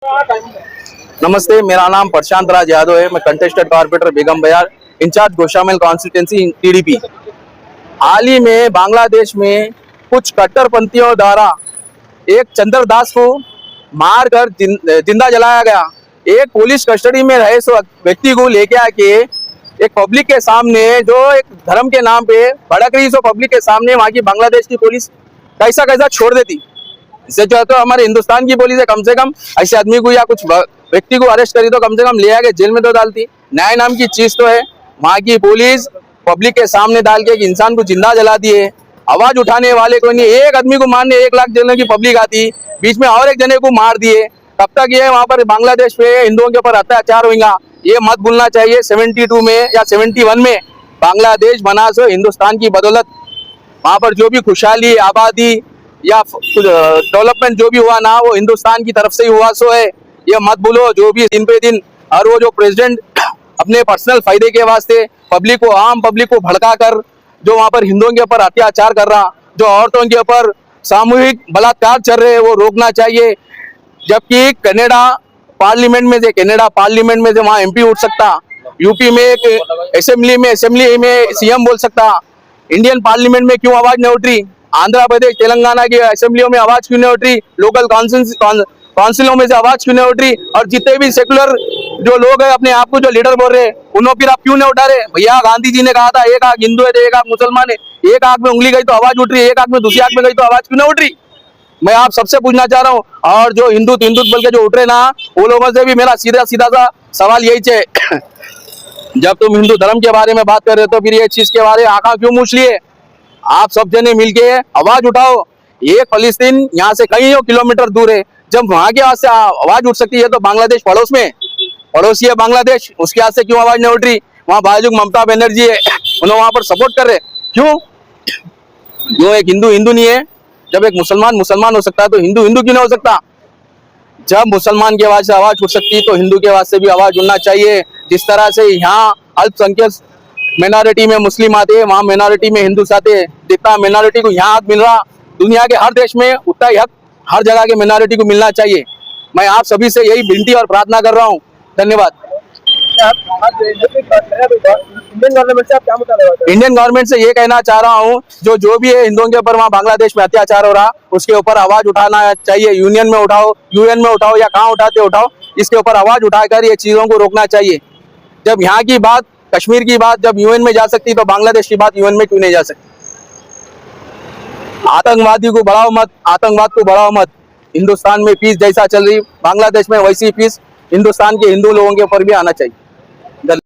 नमस्ते, मेरा नाम प्रशांत राज यादव है। मैं कंटेस्टेड कॉर्पोरेटर बेगम बयार, इंचार्ज गोशामेल कॉन्स्टिट्यूंसी टीडीपी। हाल ही में बांग्लादेश में कुछ कट्टरपंथियों द्वारा एक चंद्र दास को मारकर जिंदा जलाया गया। एक पुलिस कस्टडी में रहे सो व्यक्ति को लेके आके एक पब्लिक के सामने, जो एक धर्म के नाम पे भड़क रही, सो पब्लिक के सामने वहाँ की बांग्लादेश की पुलिस कैसा कैसा छोड़ देती। इससे जो है तो हमारे हिंदुस्तान की पुलिस है, कम से कम ऐसे आदमी को या कुछ व्यक्ति को अरेस्ट करी तो कम से कम ले आके जेल में तो डालती। न्याय नाम की चीज तो है। वहाँ की पुलिस पब्लिक के सामने डाल के एक इंसान को जिंदा जला दिए। आवाज उठाने वाले को नहीं, एक आदमी को मारने 1 लाख जनों की पब्लिक आती, बीच में और एक जने को मार दिए। तब तक ये वहाँ पर बांग्लादेश पे हिंदुओं के ऊपर अत्याचार होगा, ये मत भूलना चाहिए। 72 में या 71 में बांग्लादेश बना सो हिंदुस्तान की बदौलत। वहाँ पर जो भी खुशहाली, आबादी या डेवलपमेंट जो भी हुआ ना, वो हिंदुस्तान की तरफ से ही हुआ सो है। ये मत भूलो। जो भी दिन पे दिन और वो जो प्रेसिडेंट अपने पर्सनल फायदे के वास्ते पब्लिक को, आम पब्लिक को भड़का कर जो वहाँ पर हिंदुओं के ऊपर अत्याचार कर रहा, जो औरतों के ऊपर सामूहिक बलात्कार चल रहे, वो रोकना चाहिए। जबकि कनाडा पार्लियामेंट में से वहाँ एमपी उठ सकता, यूपी में एक असेंबली में सीएम बोल सकता। इंडियन पार्लियामेंट में क्यों आवाज नहीं उठ रही? आंध्र प्रदेश, तेलंगाना की असेंबलियों में आवाज क्यों नहीं उठ रही? लोकल काउंसिलों में से आवाज क्यों नहीं उठ रही? और जितने भी सेकुलर जो लोग हैं, अपने आप को जो लीडर बोल रहे हैं, उन्होंने फिर आप क्यों नहीं उठा रहे? भैया, गांधी जी ने कहा था एक आंख हिंदू है तो एक आंख मुसलमान है। एक आंख में उंगली गई तो आवाज उठ रही है, एक आंख में दूसरी आंख में गई तो आवाज क्यों नहीं उठ रही? मैं आप सबसे पूछना चाह रहा हूँ। और जो हिंदू बोल के जो उठ रहे ना, वो लोगों से भी मेरा सीधा सा सवाल यही है, जब तुम हिंदू धर्म के बारे में बात कर रहे हो तो फिर ये चीज के बारे में आंखा क्यों मूछ लिए? आप सब जने मिलके आवाज उठाओ। ये फलस्तीन यहाँ से कई किलोमीटर दूर है। जब वहां के वास्ते आवाज उठ सकती है तो बांग्लादेश पड़ोसी है बांग्लादेश, उसके हाथ से क्यों आवाज नहीं उठ रही? वहाँ बाजू ममता बनर्जी है, उन्होंने वहां पर सपोर्ट कर रहे, क्यों? एक हिंदू नहीं है? जब एक मुसलमान हो सकता है तो हिंदू क्यों नहीं हो सकता? जब मुसलमान के वास्ते आवाज उठ सकती है तो हिंदू के वास्ते भी आवाज उठना चाहिए। जिस तरह से यहाँ अल्पसंख्यक माइनॉरिटी में मुस्लिम आते हैं, वहाँ माइनॉरिटी में हिंदू आते हैं। जितना माइनॉरिटी को यहाँ हक मिल रहा दुनिया के हर देश में, उतना ही हक हर जगह के माइनॉरिटी को मिलना चाहिए। मैं आप सभी से यही विनती और प्रार्थना कर रहा हूँ। धन्यवाद। इंडियन गवर्नमेंट से ये कहना चाह रहा हूँ, जो भी है हिंदुओं के ऊपर वहाँ बांग्लादेश में अत्याचार हो रहा, उसके ऊपर आवाज उठाना चाहिए। यूएन में उठाओ या कहाँ उठाते उठाओ, इसके ऊपर आवाज उठाकर ये चीजों को रोकना चाहिए। जब यहाँ की बात, कश्मीर की बात जब यूएन में जा सकती तो बांग्लादेश की बात यूएन में क्यों नहीं जा सकती? आतंकवाद को बढ़ाओ मत। हिंदुस्तान में पीस जैसा चल रही बांग्लादेश में, वैसी पीस हिंदुस्तान के हिंदू लोगों के ऊपर भी आना चाहिए।